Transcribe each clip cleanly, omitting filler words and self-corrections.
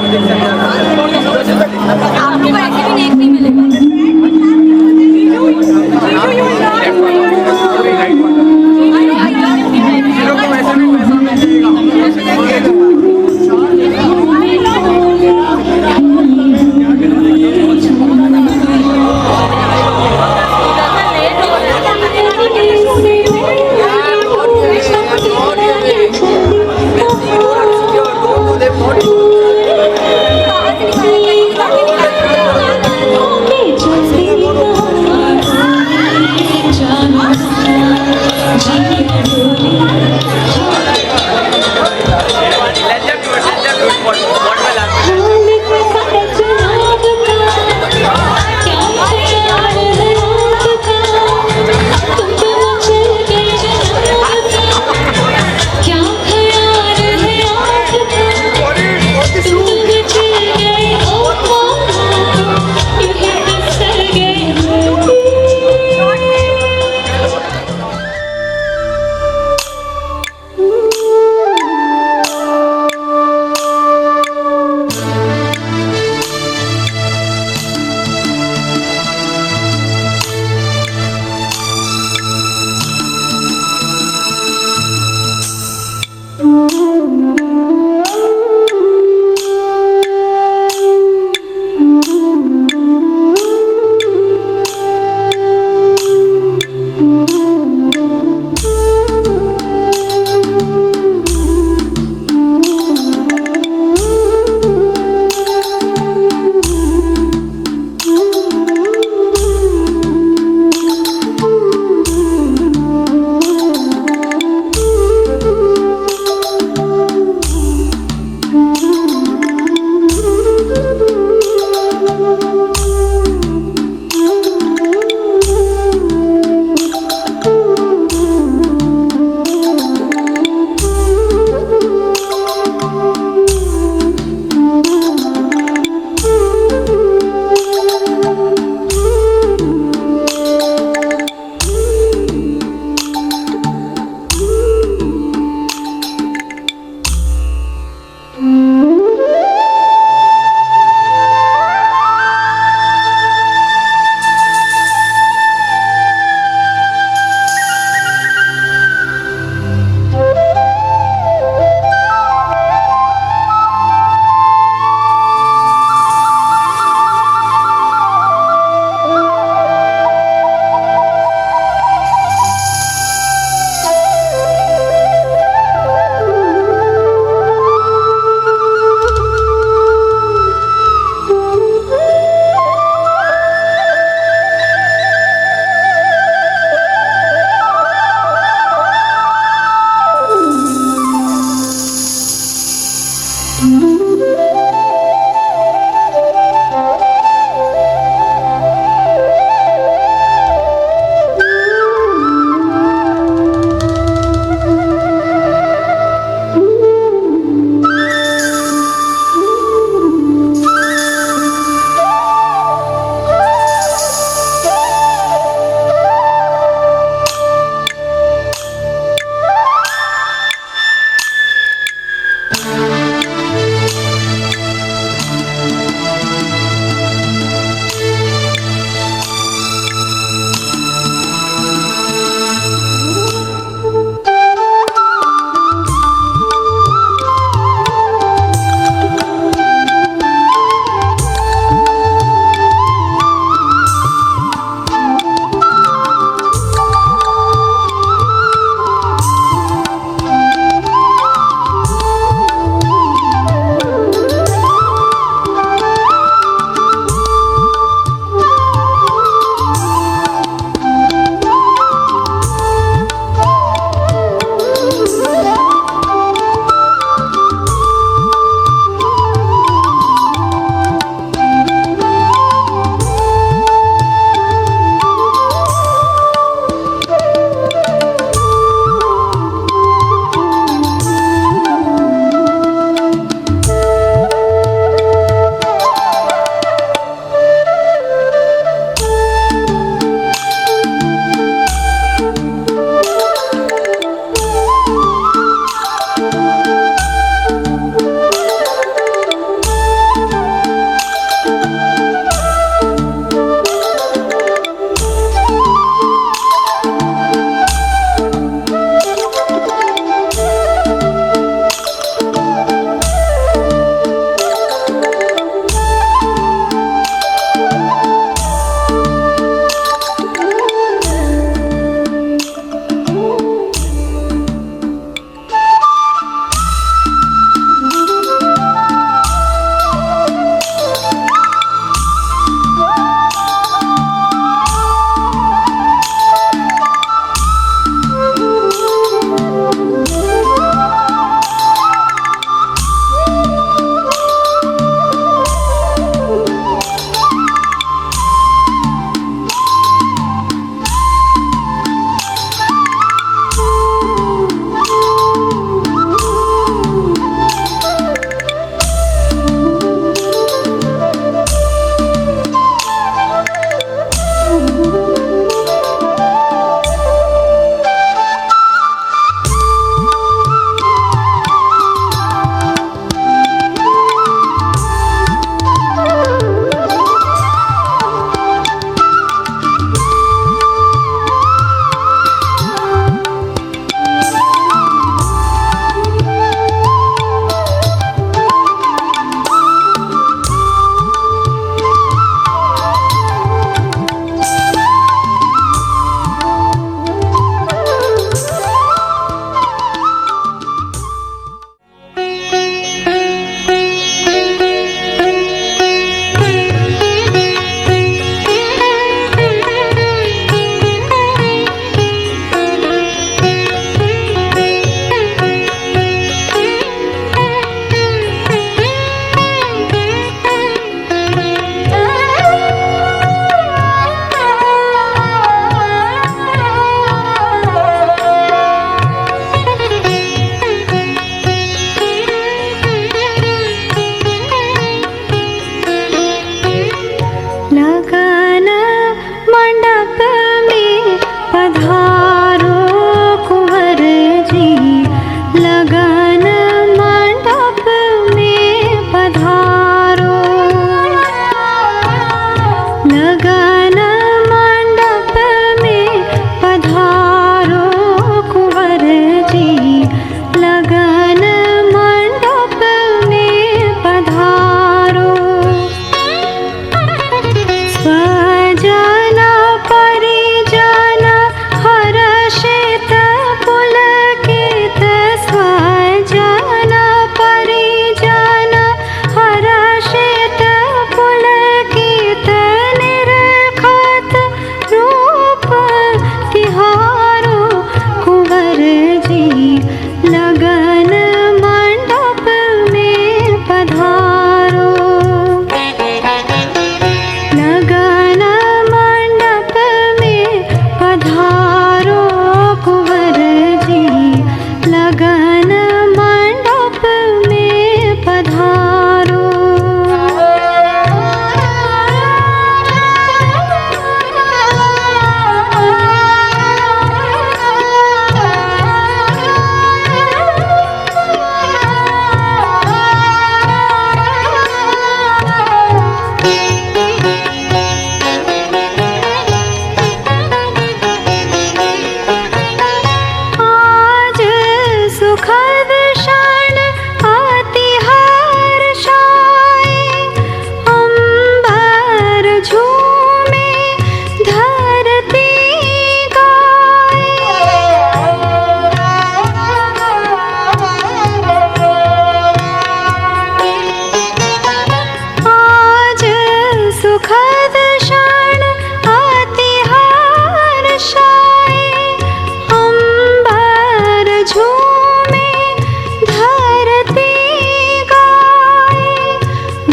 आपको ऐसे भी नेक नहीं मिलेगा।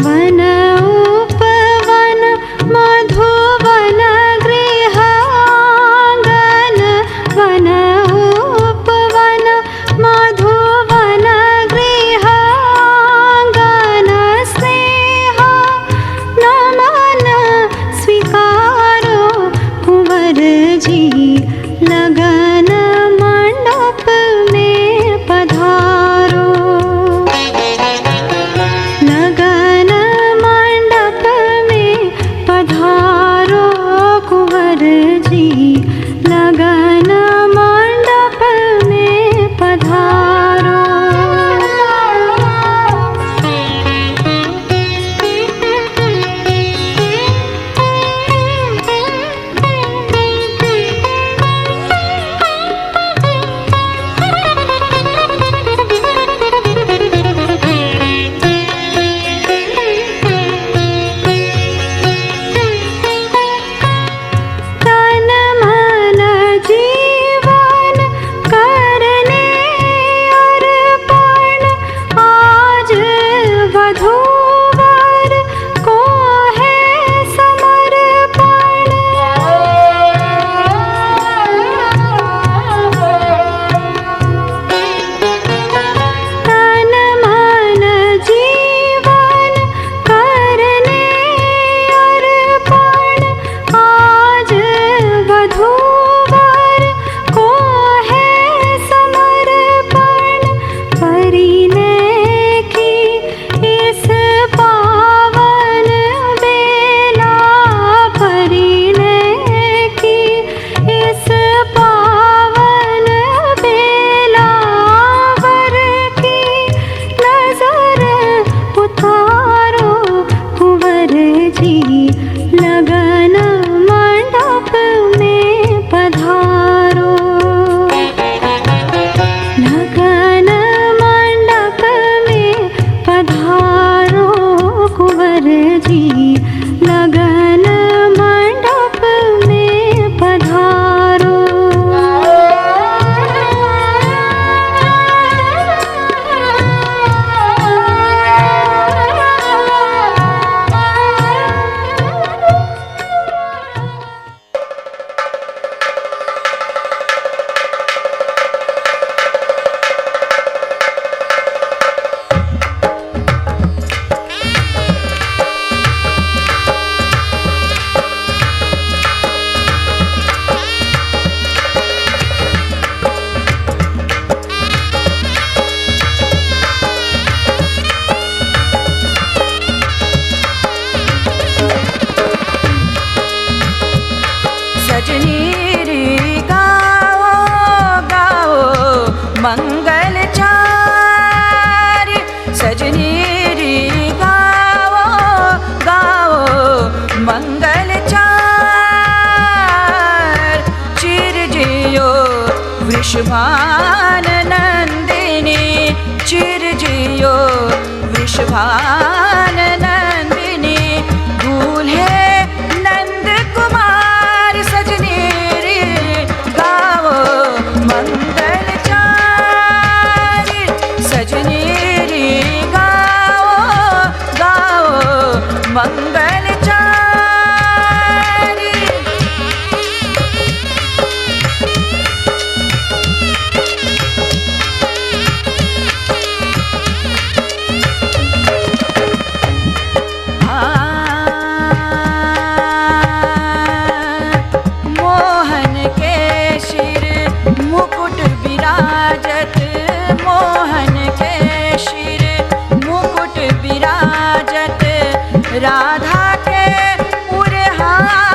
वन उपवन मधुवन गृहांगन वन उपवन मधुवन गृहांगन स्नेह नमन स्वीकारो कुंवर जी लगन मंडप में पधारो लगन मंडप में पधारो कुंवर जी लगन मंडप में पधारो तन मन जीवन करने अर्पण आज वधूवर को है समर्पण तन मन जीवन करने अर्पण आज वधूवर को है समर्पण परिणय की इस पावन बेला परिणय की इस पावन बेला वर की नजर उतारो कुंवर जी लगन मंडप में पधारो लगन मंडप में पधारो कुंवर जी लगन मंडप में पधारो सजनी रे गाओ गाओ मंगल चार सजनी रे गाओ गाओ मंगल चार चिर जियो वृषभान नंदिनी चिर जियो वृषभान नंदिनी दूल्हे नंद कुमार सजनी रे गाओ मंगल चार सजनी रे गाओ गाओ मंगल चार मोहन के शिर मुकुट विराजत मोहन के शिर मुकुट विराजत राधा के उरहार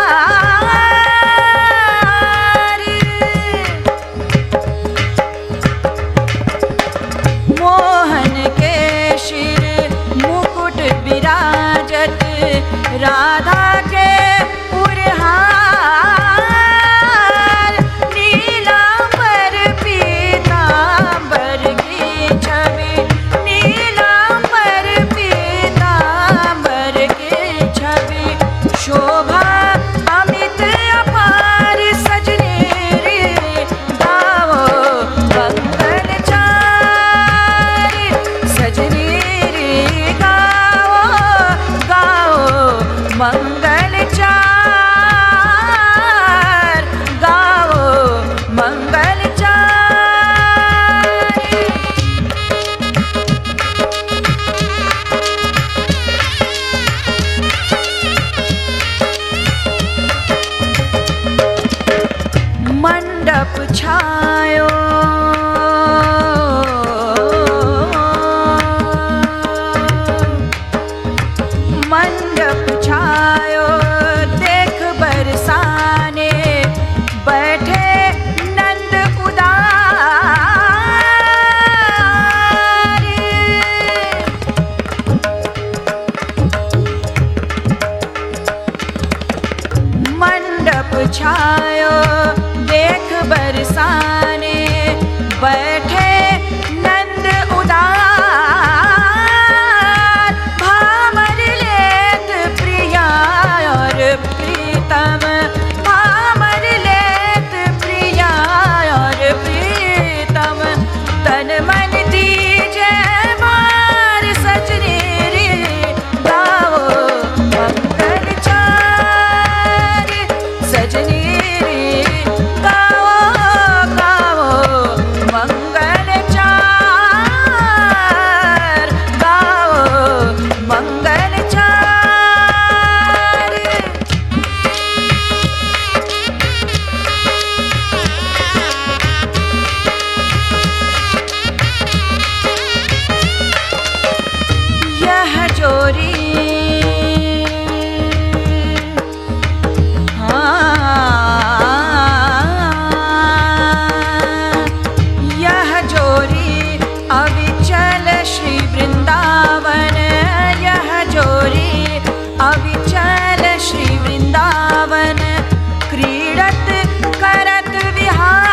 मोहन के शिर मुकुट विराजत राधा के उरहार नीलांबर पीतांबर की छवि नीलांबर पीतांबर की छवि शोभा अमित अपार सजनी रे गाओ मंगल चार सजनी रे गाओ जोरी यह जोरी अविचल श्री वृंदावन, यह जोरी अविचल श्री वृंदावन क्रीडत करत विहार।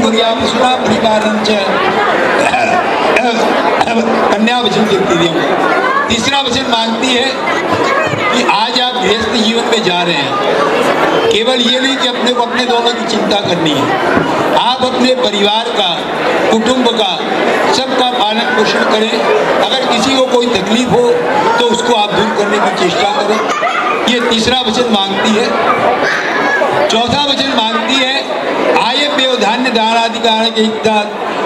कुर्याम सुना परिवारं च कन्या वचन देती है। तीसरा वचन मांगती है कि आज आप गृहस्थ जीवन में जा रहे हैं, केवल ये नहीं कि अपने को अपने दोनों की चिंता करनी है, आप अपने परिवार का, कुटुंब का, सबका पालन पोषण करें। अगर किसी को कोई तकलीफ हो तो उसको आप दूर करने की चेष्टा करें। ये तीसरा वचन मांगती है। चौथा वचन मांगती है आये व्यवधान्य दानाधिकार के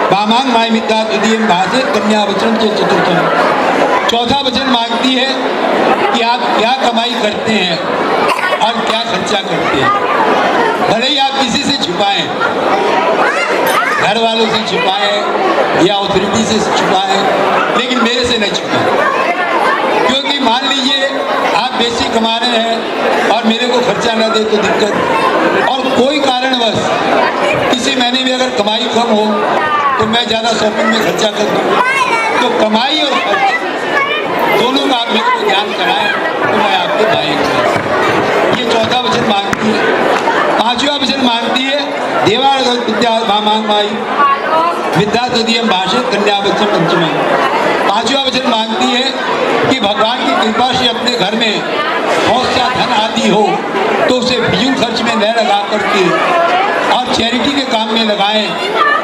वामांग माय मिता तदीयम भाषे कन्या वचन के चतुर्थम। चौथा वचन मांगती है कि आप क्या कमाई करते हैं और क्या खर्चा करते हैं। भले ही आप किसी से छुपाएं, घर वालों से छुपाएं या अथॉरिटी से छुपाएं, लेकिन मेरे से नहीं छुपाएं। क्योंकि मान लीजिए आप बेसी कमा रहे हैं और मेरे को खर्चा ना दे तो दिक्कत, और कोई कारणवश किसी महीने में अगर कमाई कम हो तो मैं ज़्यादा शॉपिंग में खर्चा कर दूँ, तो कमाई और खर्च दोनों का आप मेरे को ध्यान कराएं तो मैं आपके भाएंगे। ये चौथा वचन मांगती है। पांचवा वचन मांगती है देवार्घ विद्या भामांग माई विद्या तदीयम भाषे कन्या वचन पंचमी। पांचवा वचन मांगती है कि भगवान की कृपा से अपने घर में बहुत सा धन आदि हो तो उसे फिजूल खर्च में न लगा करके और चैरिटी के काम में लगाएं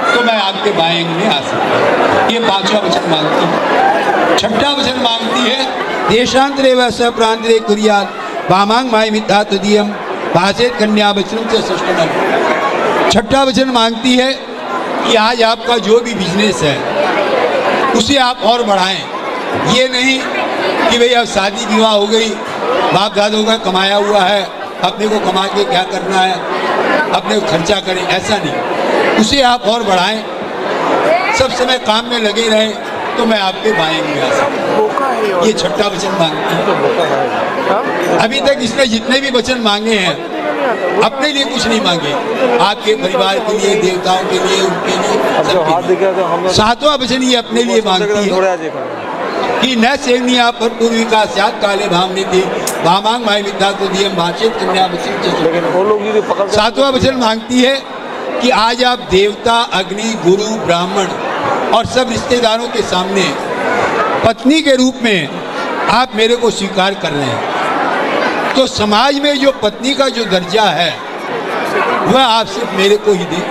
तो मैं आपके बाएंग में आ सकता। ये पांचवा वचन मांगती है। छठा वचन मांगती है देशांतरे व सप्रांतरे कुर्यात वामांग माय मिता तदीयम भाषेत कन्या वचन से षष्ठम। छठा वचन मांगती है कि आज आपका जो भी बिजनेस है उसे आप और बढ़ाएं। ये नहीं कि भाई अब शादी विवाह हो गई, बाप दादों का कमाया हुआ है, अपने को कमा के क्या करना है, अपने को खर्चा करें, ऐसा नहीं। उसे आप और बढ़ाएं, सब समय काम में लगे रहें तो मैं आपके बाएं में आ सकता। ये छठा वचन मांगती है। अभी तक इसने जितने भी वचन मांगे हैं अपने लिए कुछ नहीं मांगे, आपके परिवार के लिए, देवताओं के लिए, उनके लिए, सबके लिए। सातवां वचन ये अपने लिए मांगती है कि न सेवनिया पर पूर्विका सात काले भावनी थी भामांग माय मिता तो दियम भाषित कन्या वचन। सातवां वचन मांगती है कि आज आप देवता, अग्नि, गुरु, ब्राह्मण और सब रिश्तेदारों के सामने पत्नी के रूप में आप मेरे को स्वीकार कर रहे हैं, तो समाज में जो पत्नी का जो दर्जा है वह आप सिर्फ मेरे को ही दे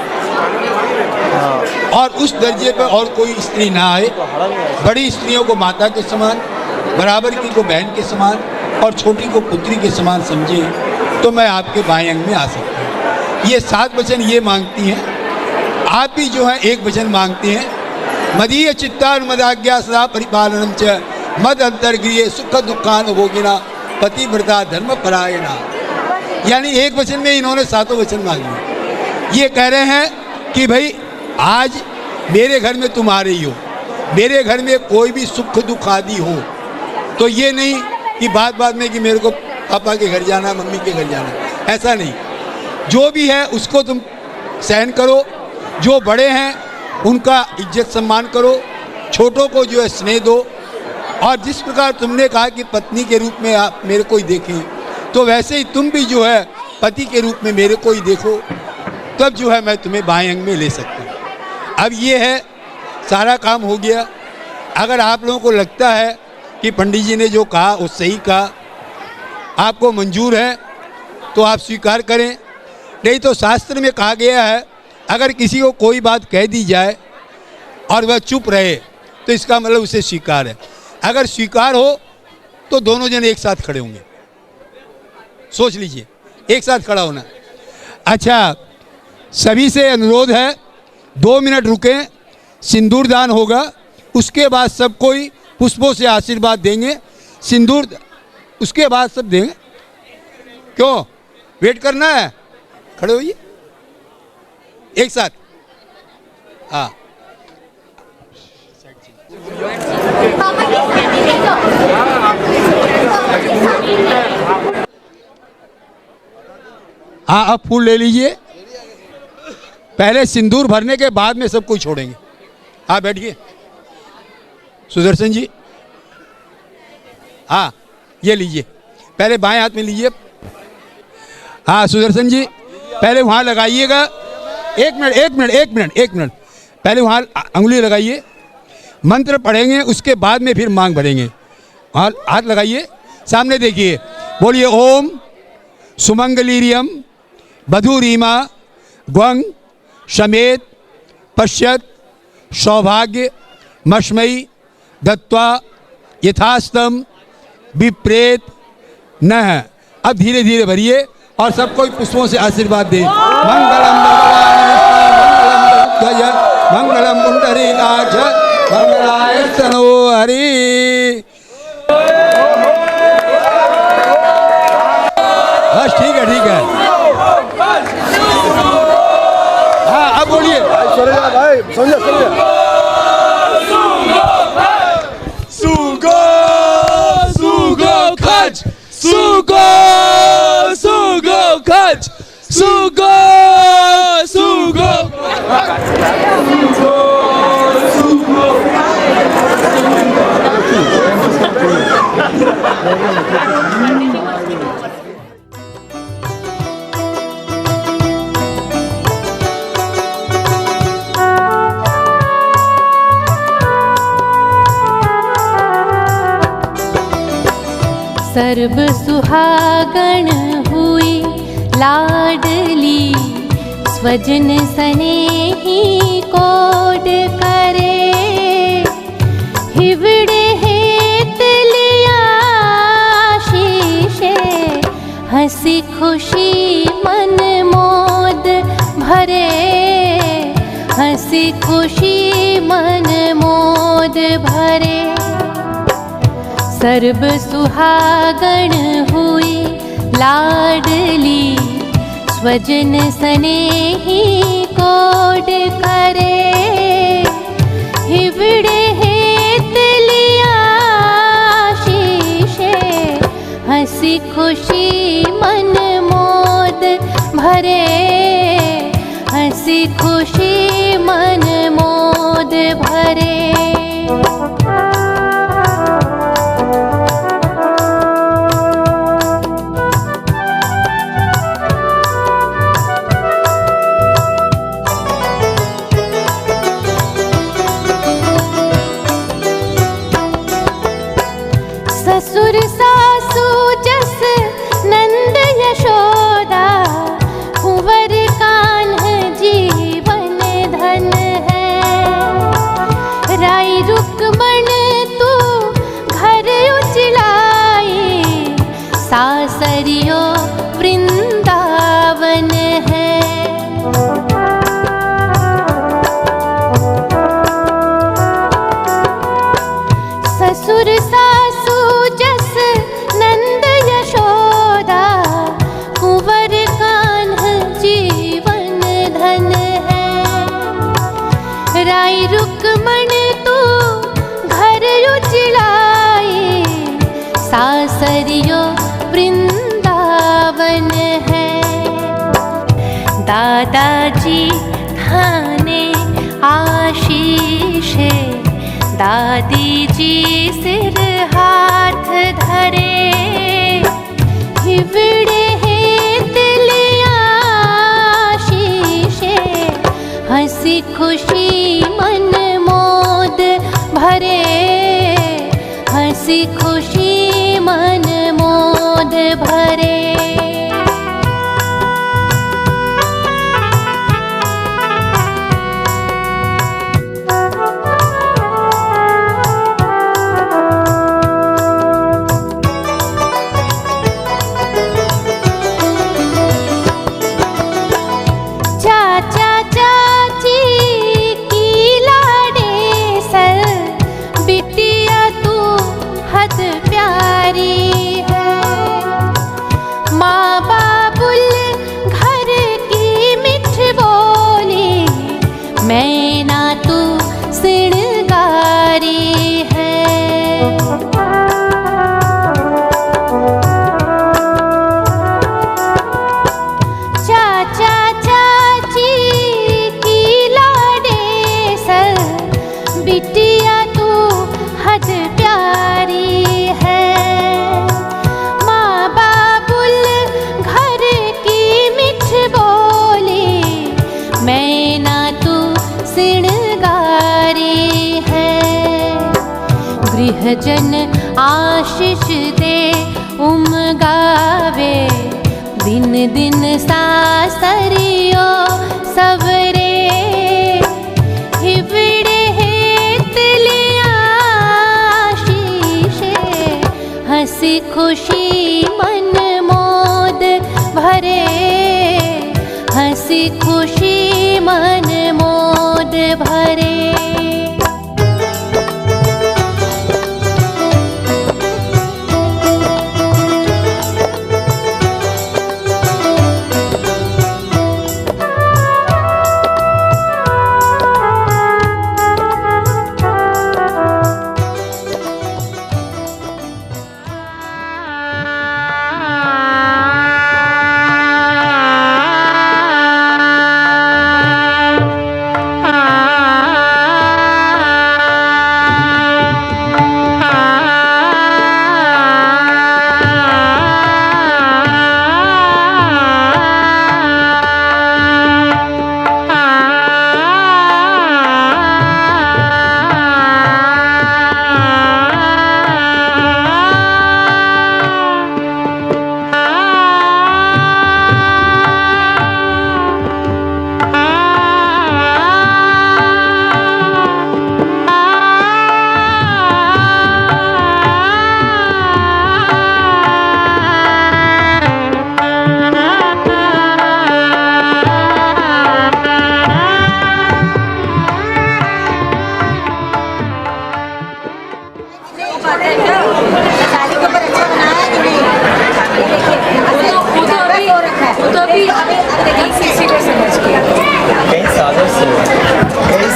और उस दर्जे पर और कोई स्त्री ना आए। बड़ी स्त्रियों को माता के समान, बराबर की को बहन के समान और छोटी को पुत्री के समान समझे तो मैं आपके बाएं अंग में आ सकता हूँ। ये 7 वचन ये मांगती हैं। आप भी जो है एक वचन मांगते हैं मदीय चित्तानुमदाज्ञा सदा परिपालनम च मद अंतर्गृह सुख दुखानुभोगिना पतिव्रता धर्म परायणा। यानी एक वचन में इन्होंने 7 वचन मांगे। ये कह रहे हैं कि भाई आज मेरे घर में तुम आ रही हो, मेरे घर में कोई भी सुख दुख आदि हो तो ये नहीं कि बात में कि मेरे को पापा के घर जाना, मम्मी के घर जाना, ऐसा नहीं। जो भी है उसको तुम सहन करो, जो बड़े हैं उनका इज्जत सम्मान करो, छोटों को जो है स्नेह दो, और जिस प्रकार तुमने कहा कि पत्नी के रूप में आप मेरे को ही देखें तो वैसे ही तुम भी जो है पति के रूप में मेरे को ही देखो, तब जो है मैं तुम्हें बाएं अंग में ले सकता हूँ। अब ये है सारा काम हो गया। अगर आप लोगों को लगता है कि पंडित जी ने जो कहा वो सही कहा, आपको मंजूर है तो आप स्वीकार करें, नहीं तो शास्त्र में कहा गया है अगर किसी को कोई बात कह दी जाए और वह चुप रहे तो इसका मतलब उसे स्वीकार है। अगर स्वीकार हो तो दोनों जन एक साथ खड़े होंगे। सोच लीजिए, एक साथ खड़ा होना। अच्छा, सभी से अनुरोध है 2 मिनट रुकें, सिंदूर दान होगा, उसके बाद सब कोई पुष्पों से आशीर्वाद देंगे। सिंदूर उसके बाद सब देंगे। क्यों वेट करना है? खड़े होइए एक साथ। हाँ, हाँ, अब फूल ले लीजिए। पहले सिंदूर भरने के बाद में सब कोई छोड़ेंगे। हाँ, बैठिए। सुदर्शन जी, हाँ ये लीजिए, पहले बाएं हाथ में लीजिए। हाँ सुदर्शन जी, पहले वहाँ लगाइएगा, एक मिनट पहले वहाँ अंगुली लगाइए, मंत्र पढ़ेंगे, उसके बाद में फिर मांग भरेंगे। हाथ लगाइए, सामने देखिए, बोलिए ओम सुमंगलीरियम बधुरीमा ग्वंग शमेत पश्यत सौभाग्य मश्मयी दत्वा यथास्तम विप्रेत नः। अब धीरे धीरे भरिए और सबको पुष्पों से आशीर्वाद दे। मंगलम भगवान मंगलम पुंडरीकाक्ष मंगलाय तनो हरि। बस ठीक है। हाँ अब बोलिए। सर्ब सुहागण हुई लाडली, स्वजन स्नेही कोड करे। हिवड़े हेत लिया शीशे, हंसी खुशी मन मोद भरे। हंसी खुशी मन मोद भरे। सर्ब सुहागण हुई लाडली, स्वजन स्नेही कोड करे। हिवड़े हेत लिया शीशे, हंसी खुशी मन मोद भरे। हंसी खुशी मन मोद भरे। ससुर सासू जस नंद यशोदा, कुंवर कान्ह जीवन धन है। राई रुक्मण तू घर उजलाई, सासरियो वृंदावन है। ससुर सासू जस नंद यशोदा, कुंवर कान्ह जीवन धन है। राई रुक्मण तू घर उजलाई, सासरियो वृंदावन है। दादाजी थाने आशीष, दादी जी सिर हाथ धरे। हिवड़े हेत लिया शीशे, हंसी खुशी मन मोद भरे। हंसी खुशी मन मोद भरे। भजन आशीष दे उमगावे दिन दिन सासरियो सवरे हिवड़े हेत लिया आशीषे हंसी खुशी मन मोद भरे हंसी खुशी मन मोद भरे।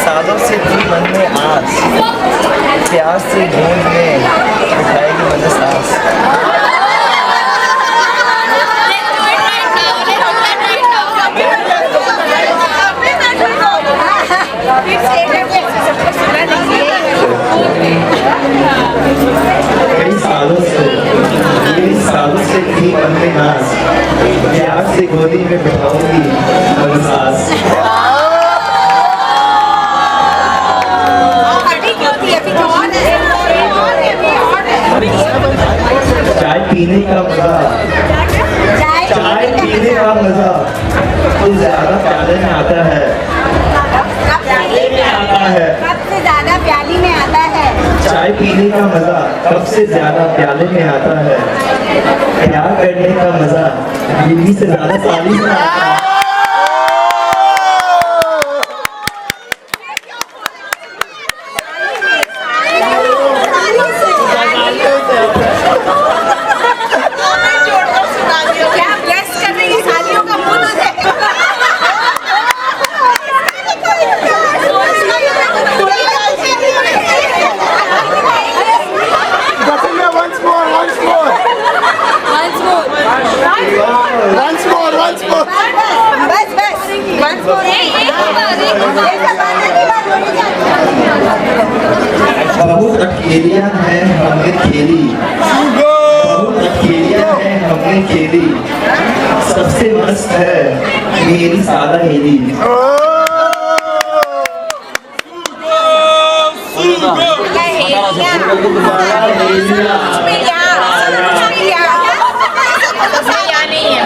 सालों से थी मन में आस, प्यार से गूंज में बिठाएगी मन सांस। कई सालों से थी मन में आस, प्यार से गोदी में बिठाऊंगी मन सांस। चाय पीने का मजा, चाय पीने का मजा तो ज्यादा प्याले में आता है, प्याले में आता है, सबसे ज्यादा प्याली में आता है। चाय पीने का मजा कब से ज्यादा प्याले में आता है, प्यार करने का मजा बीवी से ज्यादा साली में आता है। बहुत अकेलियां हैं हमने खेली, बहुत अकेलियां हैं हमने खेली, सबसे मस्त है मेरी सादा हेली।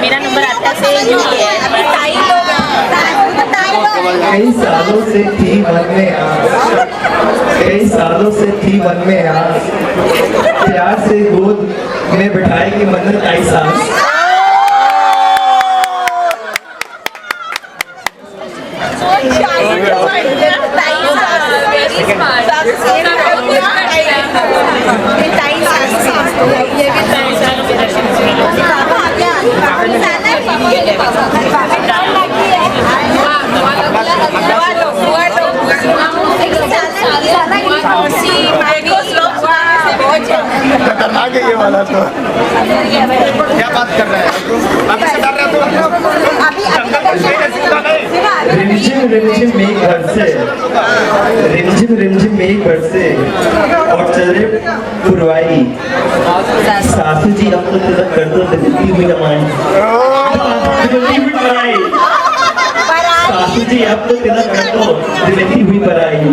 मेरा नंबर आता है। कई सालों से थी मन में आस, कई सालों से थी मन में आस, प्यार से गोद में बिठाएगी मन्नत आई सांस। खतरनाक है ये वाला तो। क्या बात कर रहे हैं? रिमझिम रिमझिम मेघ बरसे, रिमझिम रिमझिम मेघ बरसे और चले पुरवाई, सासू जी अब तो तिलक कर दो दिल्ली में कमाई, सासू जी अब तो तिलक कर दो दिल्ली हुई पराई।